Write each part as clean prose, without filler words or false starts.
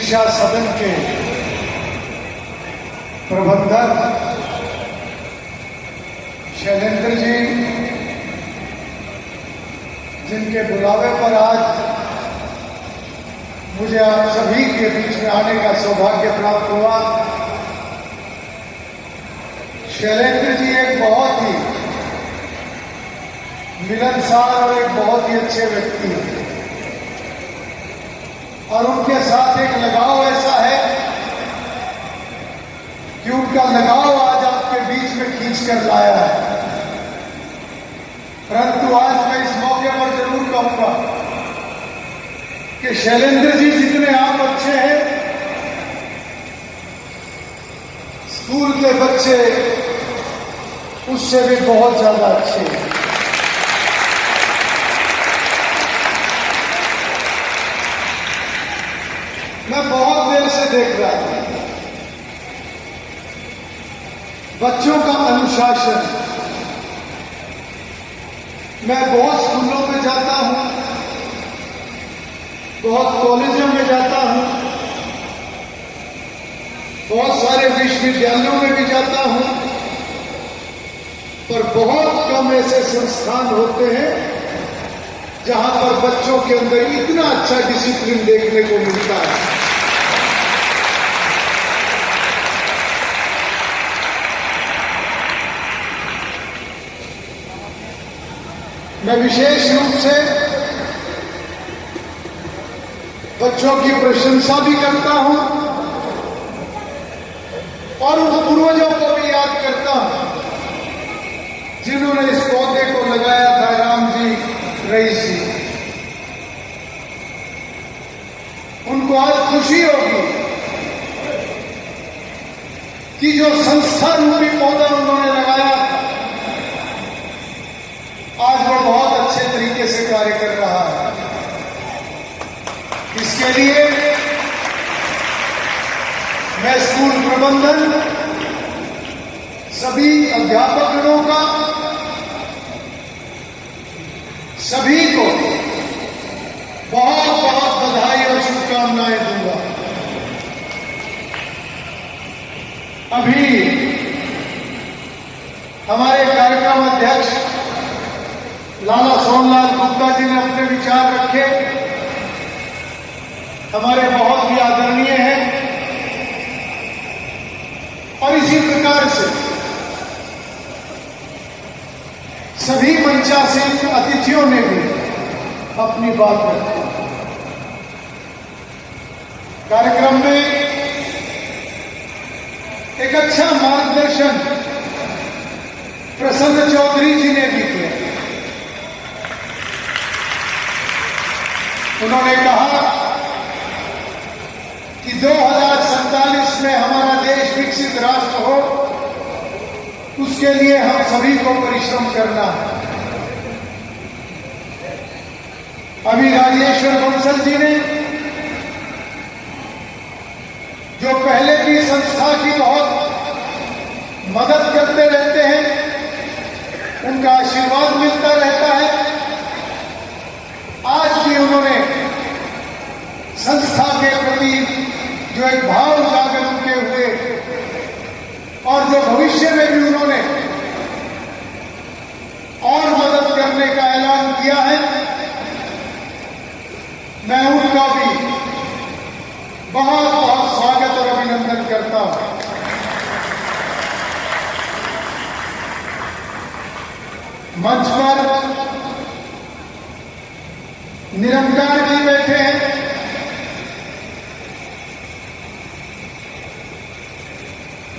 शिक्षा सदन के प्रबंधक शैलेंद्र जी, जिनके बुलावे पर आज मुझे आप सभी के बीच में आने का सौभाग्य प्राप्त हुआ। शैलेंद्र जी एक बहुत ही मिलनसार और एक बहुत ही अच्छे व्यक्ति हैं और उनके साथ एक लगाव ऐसा है कि उनका लगाव आज आपके बीच में खींच कर लाया है। परंतु आज मैं इस मौके पर जरूर कहूंगा कि शैलेंद्र जी जितने आप अच्छे हैं, स्कूल के बच्चे उससे भी बहुत ज्यादा अच्छे हैं। मैं बहुत देर से देख रहा था बच्चों का अनुशासन। मैं बहुत स्कूलों में जाता हूं, बहुत कॉलेजों में जाता हूं, बहुत सारे विश्वविद्यालयों में भी जाता हूं, पर बहुत कम ऐसे संस्थान होते हैं जहां पर बच्चों के अंदर इतना अच्छा डिसिप्लिन देखने को मिलता है। मैं विशेष रूप से बच्चों की प्रशंसा भी करता हूं और उन पूर्वजों को भी याद करता हूं जिन्होंने इस पौधे को लगाया था, राम जी, रईस जी। उनको आज खुशी होगी कि जो संस्था रूपी पौधा उन्होंने लगाया था आज वो बहुत अच्छे तरीके से कार्य कर रहा है। इसके लिए मैं स्कूल प्रबंधन, सभी अध्यापकों का, सभी को बहुत बहुत बधाई और शुभकामनाएं दूंगा। अभी हमारे कार्यक्रम अध्यक्ष लाला सोनलाल गुप्ता जी ने अपने विचार रखे, हमारे बहुत ही आदरणीय हैं और इसी प्रकार से सभी मंचासीन अतिथियों ने भी अपनी बात रखी। कार्यक्रम में एक अच्छा मार्गदर्शन प्रसन्न चौधरी जी ने भी किया। उन्होंने कहा कि 2047 में हमारा देश विकसित राष्ट्र हो, उसके लिए हम सभी को परिश्रम करना है। अभी राजेश्वर बंसल जी ने जो पहले भी संस्था की बहुत मदद करते रहते हैं, उनका आशीर्वाद मिलता रहता है। आज भी उन्होंने संस्था के प्रति जो एक भाव जागृत किए हुए और जो भविष्य में भी उन्होंने और मदद करने का ऐलान किया है, मैं उनका भी बहुत बहुत स्वागत और अभिनंदन करता हूं। मंच पर निरंकार जी बैठे हैं,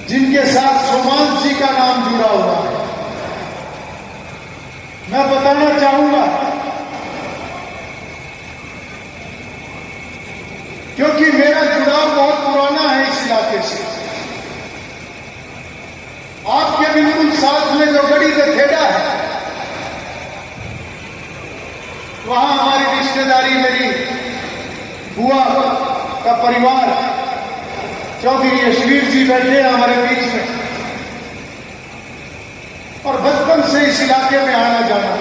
जिनके साथ सोमांश जी का नाम जुड़ा हुआ है। मैं बताना चाहूंगा क्योंकि मेरा जुड़ाव बहुत पुराना है इस इलाके से। आपके बिल्कुल साथ में जो गढ़ी गठेड़ा है, वहां हमारी रिश्तेदारी, मेरी बुआ का परिवार, चौधरी यशवीर जी बैठे हैं हमारे बीच में और बचपन से इस इलाके में आना जाना।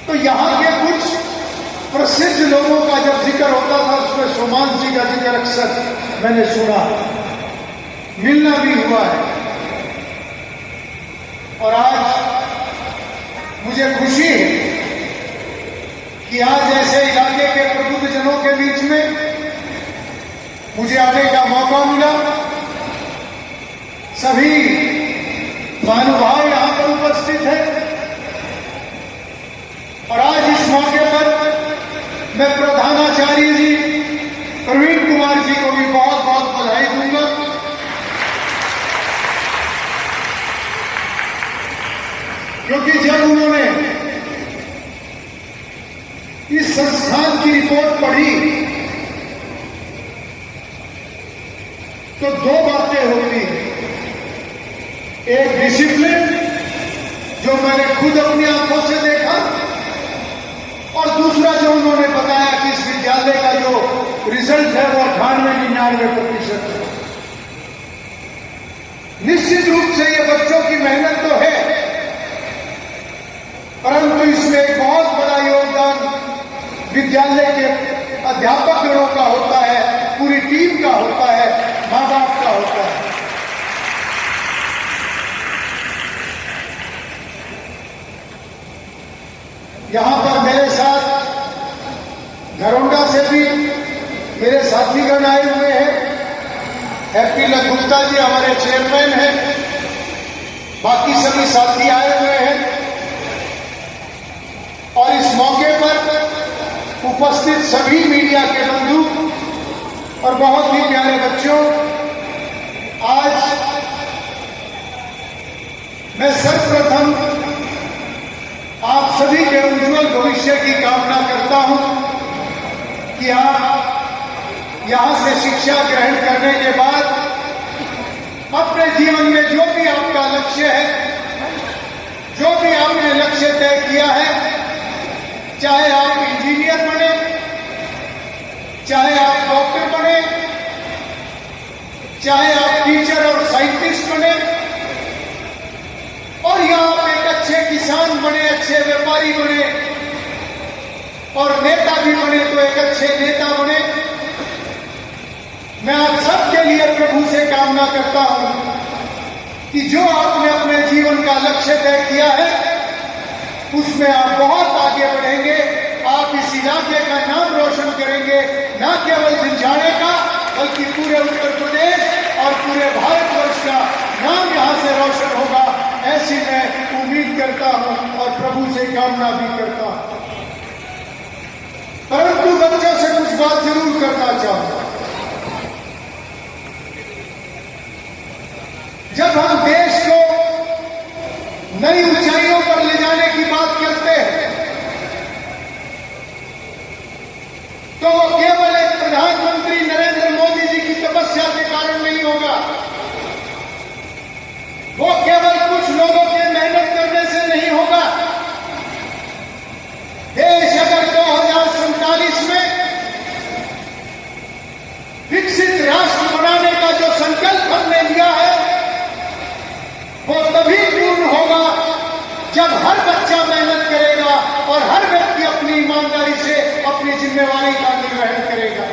तो यहां के कुछ प्रसिद्ध लोगों का जब जिक्र होता था उसमें सोमान जी का जिक्र अक्सर मैंने सुना, मिलना भी हुआ है। और आज मुझे खुशी है कि आज ऐसे इलाके के प्रबुद्धजनों के बीच में मुझे आने का मौका मिला। सभी महानुभाव यहां पर उपस्थित हैं और आज इस मौके पर मैं प्रधानाचार्य जी प्रवीण कुमार जी को भी बहुत बहुत बधाई दूंगा। क्योंकि जब उन्होंने इस संस्थान की रिपोर्ट पढ़ी तो दो बातें होती हैं। एक डिसिप्लिन जो मैंने खुद अपनी आंखों से देखा, और दूसरा जो उन्होंने बताया कि इस विद्यालय का जो रिजल्ट है वो 98-99% है। निश्चित रूप से ये बच्चों की मेहनत तो है, परंतु इसमें एक बहुत बड़ा योगदान विद्यालय के अध्यापक गणों का होता है, पूरी टीम का होता है, मां बाप का होता है। यहां पर मेरे साथ घरोंडा से भी मेरे साथीगण आए हुए हैं। हैप्पी लक गुप्ता जी हमारे चेयरमैन हैं, बाकी सभी साथी आए हुए हैं। और इस मौके पर उपस्थित सभी मीडिया के बंधु और बहुत ही प्यारे बच्चों, आज मैं सर्वप्रथम आप सभी के उज्जवल भविष्य की कामना करता हूं कि आप यहां से शिक्षा ग्रहण करने के बाद अपने जीवन में जो भी आपका लक्ष्य है, जो भी आपने लक्ष्य तय किया है, चाहे आप इंजीनियर बने, चाहे आप डॉक्टर बने, चाहे आप टीचर और साइंटिस्ट बने, और या आप एक अच्छे किसान बने, अच्छे व्यापारी बने, और नेता भी बने तो एक अच्छे नेता बने। मैं आप सबके लिए प्रभु से कामना करता हूं कि जो आपने अपने जीवन का लक्ष्य तय किया है उसमें आप बहुत आगे बढ़ेंगे। आप इस इलाके का नाम रोशन करेंगे, न केवल झंझाड़े का बल्कि पूरे उत्तर प्रदेश और पूरे भारतवर्ष का नाम यहां से रोशन होगा, ऐसी मैं उम्मीद करता हूं और प्रभु से कामना भी करता हूं। परंतु बच्चों से कुछ बात जरूर करना चाहूंगा। जब हम देश को नई ऊंचाइयों पर ले जाने की बात करते हैं तो वो केवल एक प्रधानमंत्री नरेंद्र मोदी जी की तपस्या के कारण नहीं होगा, वो केवल कुछ लोगों के मेहनत करने से नहीं होगा। देश अगर 2047 में विकसित राष्ट्र बनाने का जो संकल्प हमने लिया है वो तभी पूर्ण होगा जब हर बच्चा मेहनत करेगा और हर व्यक्ति अपनी ईमानदारी से अपनी जिम्मेवारी का निर्वहन करेगा।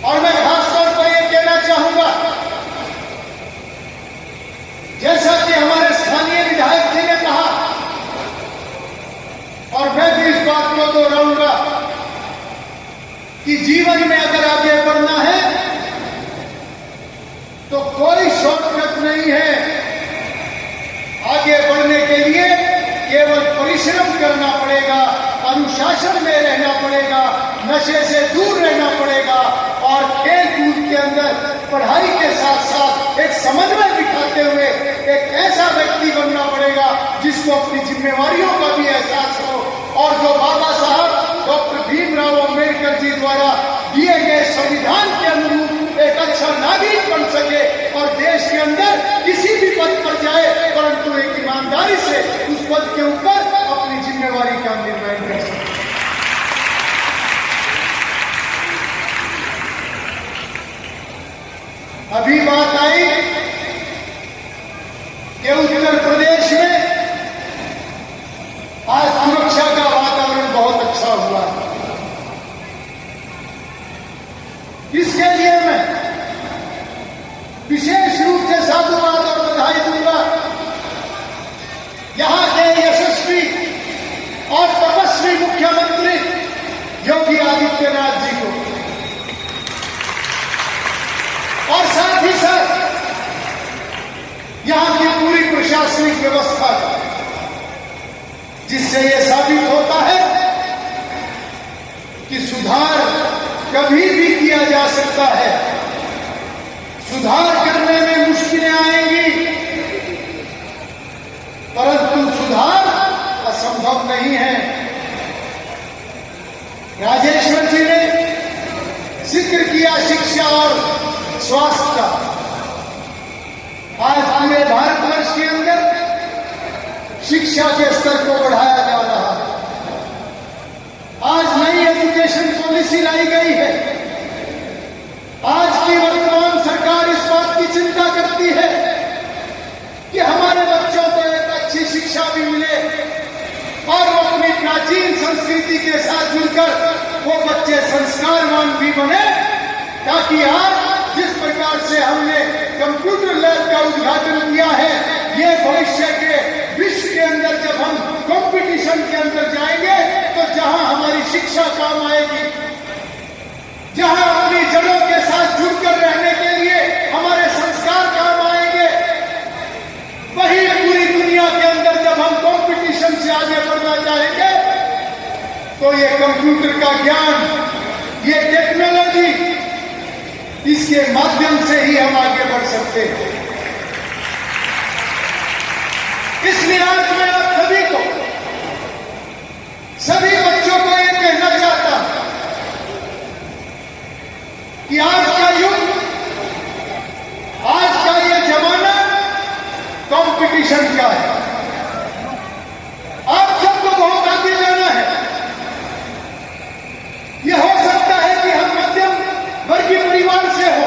और मैं खासतौर पर यह कहना चाहूंगा, जैसा कि हमारे स्थानीय विधायक जी ने कहा, और मैं भी इस बात को दोहराऊंगा कि जीवन में अगर आगे बढ़ना है तो कोई शॉर्टकट नहीं है। आगे बढ़ने के लिए केवल परिश्रम करना पड़ेगा, अनुशासन में रहना पड़ेगा, नशे से दूर रहना पड़ेगा और खेल कूद के अंदर पढ़ाई के साथ साथ एक समन्वय दिखाते हुए एक ऐसा व्यक्ति बनना पड़ेगा जिसको अपनी जिम्मेवारियों का भी एहसास हो और जो बाबा साहब डॉक्टर भीमराव अंबेडकर जी द्वारा दिए गए संविधान के अनुरूप एक अच्छा नागरिक बन सके और देश के अंदर किसी भी पद पर जाए परंतु एक ईमानदारी से उस पद के ऊपर अपनी जिम्मेवारी का निर्वहन कर सके। अभी बात आई कि उत्तर प्रदेश में योगी आदित्यनाथ जी को, और साथ ही साथ यहां की पूरी प्रशासनिक व्यवस्था का, जिससे यह साबित होता है कि सुधार कभी भी किया जा सकता है। सुधार करने में मुश्किलें आएंगी, परंतु सुधार असंभव नहीं है। राजेश्वर जी ने जिक्र किया शिक्षा और स्वास्थ्य का। आज पूरे भारतवर्ष के अंदर शिक्षा के स्तर को बढ़ाया जा रहा है। आज नई एजुकेशन पॉलिसी लाई गई है। आज की वर्तमान सरकार इस बात की चिंता करती है कि हमारे बच्चों को एक अच्छी शिक्षा भी मिले और वो अपनी प्राचीन संस्कृति के साथ जुड़कर वो बच्चे संस्कारवान भी बने, ताकि आज जिस प्रकार से हमने कंप्यूटर लैब का उद्घाटन किया है, ये भविष्य के विश्व के अंदर जब हम कंपटीशन के अंदर जाएंगे तो जहां हमारी शिक्षा काम आएगी, जहां अपनी जड़ों के साथ जुड़कर रहने के लिए हमारे संस्कार काम आएंगे, वही पूरी दुनिया के अंदर जब हम कंपटीशन से आगे बढ़ना चाहेंगे तो ये कंप्यूटर का ज्ञान, ये टेक्नोलॉजी, इसके माध्यम से ही हम आगे बढ़ सकते हैं। इसलिए आज मैं आप सभी को, सभी बच्चों को ये कहना चाहता हूं कि आज का युग, आज का ये जमाना कंपटीशन का है। आप सबको बहुत आगे जाना है। यह हो सकता है कि हम मध्यम वर्गीय परिवार से हो,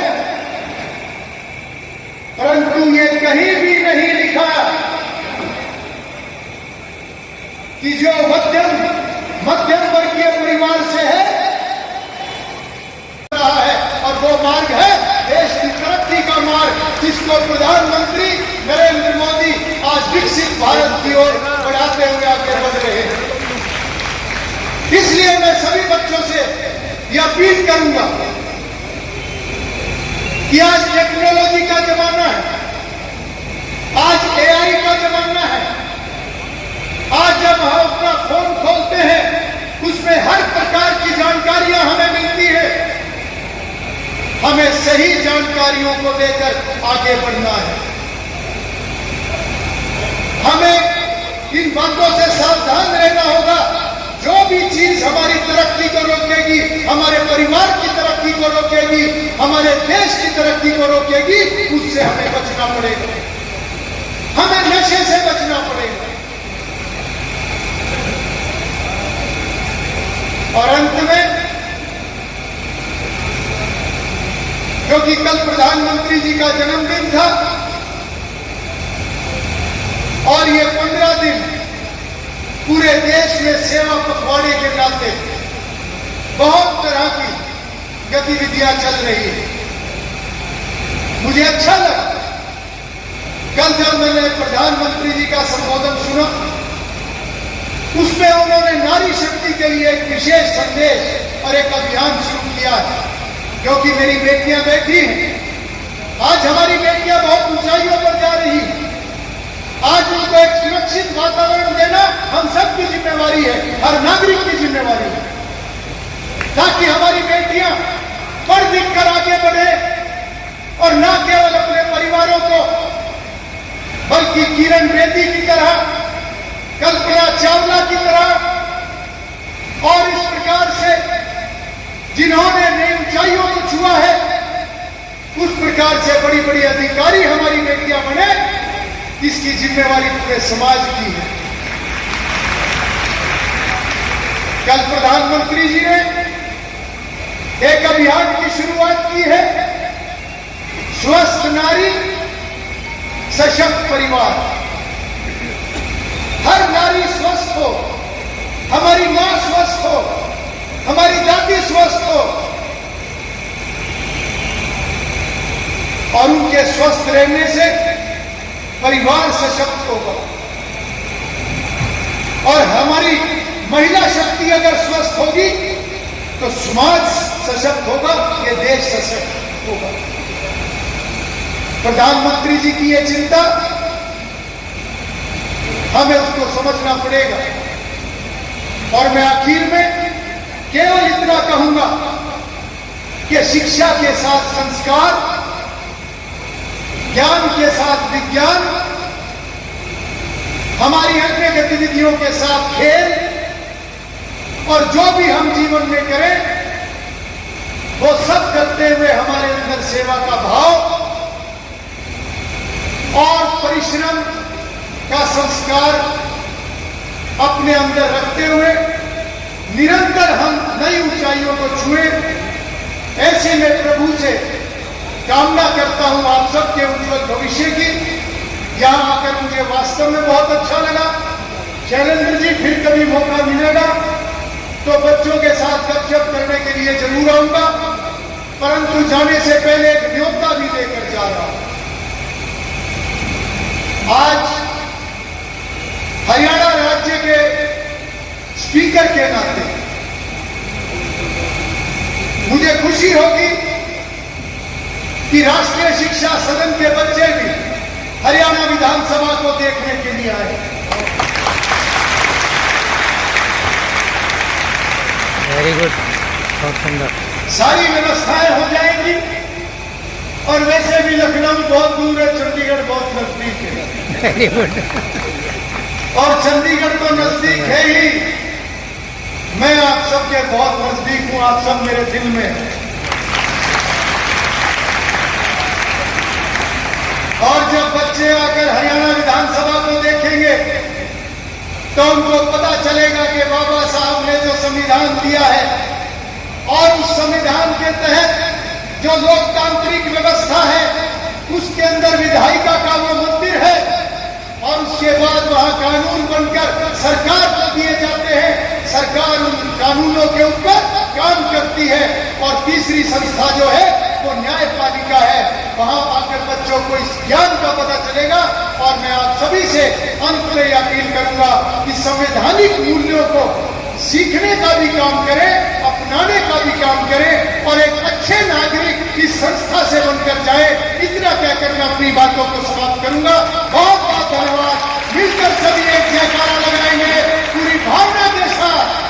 परंतु ये कहीं भी नहीं लिखा कि जो मध्यम वर्गीय परिवार से है और वो मार्ग है देश की तरक्की का मार्ग, जिसको प्रधानमंत्री नरेंद्र मोदी आज विकसित भारत की ओर बढ़ाते हुए आगे बढ़ रहे हैं। इसलिए मैं सभी बच्चों से यह अपील करूंगा कि आज टेक्नोलॉजी का जमाना है, आज एआई का जमाना है। आज जब हम अपना फोन खोलते हैं उसमें हर प्रकार की जानकारियां हमें मिलती है। हमें सही जानकारियों को लेकर आगे बढ़ना है। हमें इन बातों से सावधान रहना होगा। जो भी चीज हमारी तरक्की को रोकेगी, हमारे परिवार की तरक्की को रोकेगी, हमारे देश की तरक्की को रोकेगी, उससे हमें बचना पड़ेगा। हमें नशे से बचना पड़ेगा। और अंत में, क्योंकि कल प्रधानमंत्री जी का जन्मदिन था और ये 15 दिन पूरे देश में सेवा पखवाड़े के नाते बहुत तरह की गतिविधियां चल रही है। मुझे अच्छा लगा कल जब मैंने प्रधानमंत्री जी का संबोधन सुना, उसमें उन्होंने नारी शक्ति के लिए एक विशेष संदेश और एक अभियान शुरू किया है। क्योंकि मेरी बेटियां बैठी हैं, आज हमारी बेटियां बहुत ऊंचाइयों पर जा रही हैं। आज उनको एक सुरक्षित वातावरण देना हम सबकी जिम्मेवारी है, हर नागरिक की जिम्मेवारी है, ताकि हमारी बेटियां पढ़ लिख कर आगे बढ़े और न केवल अपने परिवारों को, बल्कि किरण बेदी की तरह, कल्पना चावला की तरह और इस प्रकार से जिन्होंने नई ऊंचाइयों को छुआ है, उस प्रकार से बड़ी बड़ी अधिकारी हमारी बेटियां बने, इसकी जिम्मेवारी पूरे समाज की है। कल प्रधानमंत्री जी ने एक अभियान की शुरुआत की है, स्वस्थ नारी सशक्त परिवार। हर नारी स्वस्थ हो, हमारी मां स्वस्थ हो, हमारी दादी स्वस्थ हो और उनके स्वस्थ रहने से परिवार सशक्त होगा। और हमारी महिला शक्ति अगर स्वस्थ होगी समाज सशक्त होगा, ये देश सशक्त होगा। प्रधानमंत्री जी की ये चिंता हमें उसको समझना पड़ेगा। और मैं आखिर में केवल इतना कहूंगा कि शिक्षा के साथ संस्कार, ज्ञान के साथ विज्ञान, हमारी अन्य गतिविधियों के साथ खेल, और जो भी हम जीवन में करें वो सब करते हुए हमारे अंदर सेवा का भाव और परिश्रम का संस्कार अपने अंदर रखते हुए निरंतर हम नई ऊंचाइयों को छुए। ऐसे में प्रभु से कामना करता हूं आप सबके उज्जवल भविष्य की। यहां आकर मुझे वास्तव में बहुत अच्छा लगा। शैलेंद्र जी, फिर कभी मौका मिलेगा तो बच्चों के साथ गपशप करने के लिए जरूर आऊंगा, परंतु जाने से पहले एक न्योता भी देकर जा रहा हूं। आज हरियाणा राज्य के स्पीकर के नाते मुझे खुशी होगी कि राष्ट्रीय शिक्षा सदन के बच्चे भी हरियाणा विधानसभा को देखने के लिए आए। वेरी गुड, बहुत सुंदर। सारी व्यवस्थाएं हो जाएंगी, और वैसे भी लखनऊ बहुत दूर है, चंडीगढ़ बहुत नजदीक है। Very good. और चंडीगढ़ तो नजदीक है ही, मैं आप सबके बहुत नजदीक हूं, आप सब मेरे दिल में हैं। और जब बच्चे आकर हरियाणा विधानसभा को देखेंगे तो उनको पता चलेगा कि बाबा साहब ने जो संविधान दिया है और उस संविधान के तहत जो लोकतांत्रिक व्यवस्था है उसके अंदर विधायिका का वो मंदिर है, और उसके बाद वहां कानून बनकर सरकार को दिए जाते हैं। सरकार उन कानूनों के ऊपर काम करती है, और तीसरी संस्था जो है वो न्यायपालिका है। वहां आकर बच्चों को इस ज्ञान का पता चलेगा। और मैं आप सभी से अंत में अपील करूंगा कि संवैधानिक मूल्यों को सीखने का भी काम करें, अपनाने का भी काम करें, और एक अच्छे नागरिक इस संस्था से बनकर जाए। इतना कहकर मैं अपनी बातों को समाप्त करूंगा। बहुत बहुत धन्यवाद। मिलकर सभी एक जयकारा लगाएंगे, पूरी भावना के साथ।